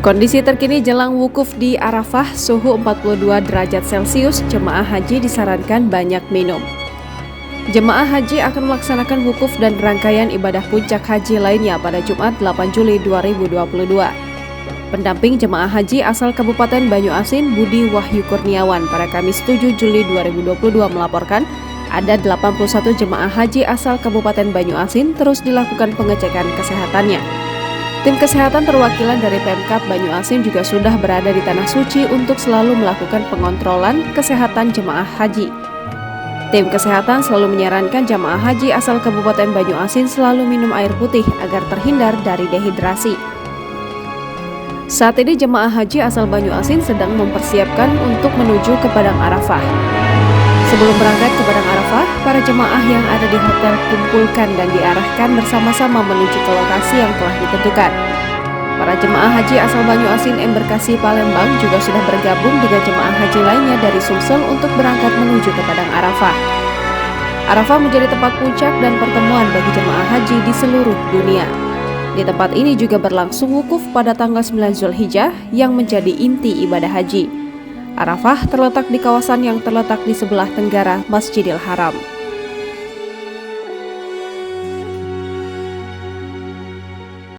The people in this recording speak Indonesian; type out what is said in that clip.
Kondisi terkini jelang wukuf di Arafah, suhu 42 derajat Celcius, jemaah haji disarankan banyak minum. Jemaah haji akan melaksanakan wukuf dan rangkaian ibadah puncak haji lainnya pada Jumat 8 Juli 2022. Pendamping jemaah haji asal Kabupaten Banyuasin, Budi Wahyu Kurniawan, pada Kamis 7 Juli 2022 melaporkan ada 81 jemaah haji asal Kabupaten Banyuasin terus dilakukan pengecekan kesehatannya. Tim kesehatan perwakilan dari Pemkab Banyuasin juga sudah berada di Tanah Suci untuk selalu melakukan pengontrolan kesehatan jemaah haji. Tim kesehatan selalu menyarankan jemaah haji asal Kabupaten Banyuasin selalu minum air putih agar terhindar dari dehidrasi. Saat ini jemaah haji asal Banyuasin sedang mempersiapkan untuk menuju ke Padang Arafah. Sebelum berangkat ke Padang Arafah, para jemaah yang ada di hotel kumpulkan dan diarahkan bersama-sama menuju ke lokasi yang telah ditentukan. Para jemaah haji asal Banyuasin Embarkasi Palembang juga sudah bergabung dengan jemaah haji lainnya dari Sumsel untuk berangkat menuju ke Padang Arafah. Arafah menjadi tempat puncak dan pertemuan bagi jemaah haji di seluruh dunia. Di tempat ini juga berlangsung wukuf pada tanggal 9 Zulhijjah yang menjadi inti ibadah haji. Arafah terletak di kawasan yang terletak di sebelah tenggara Masjidil Haram.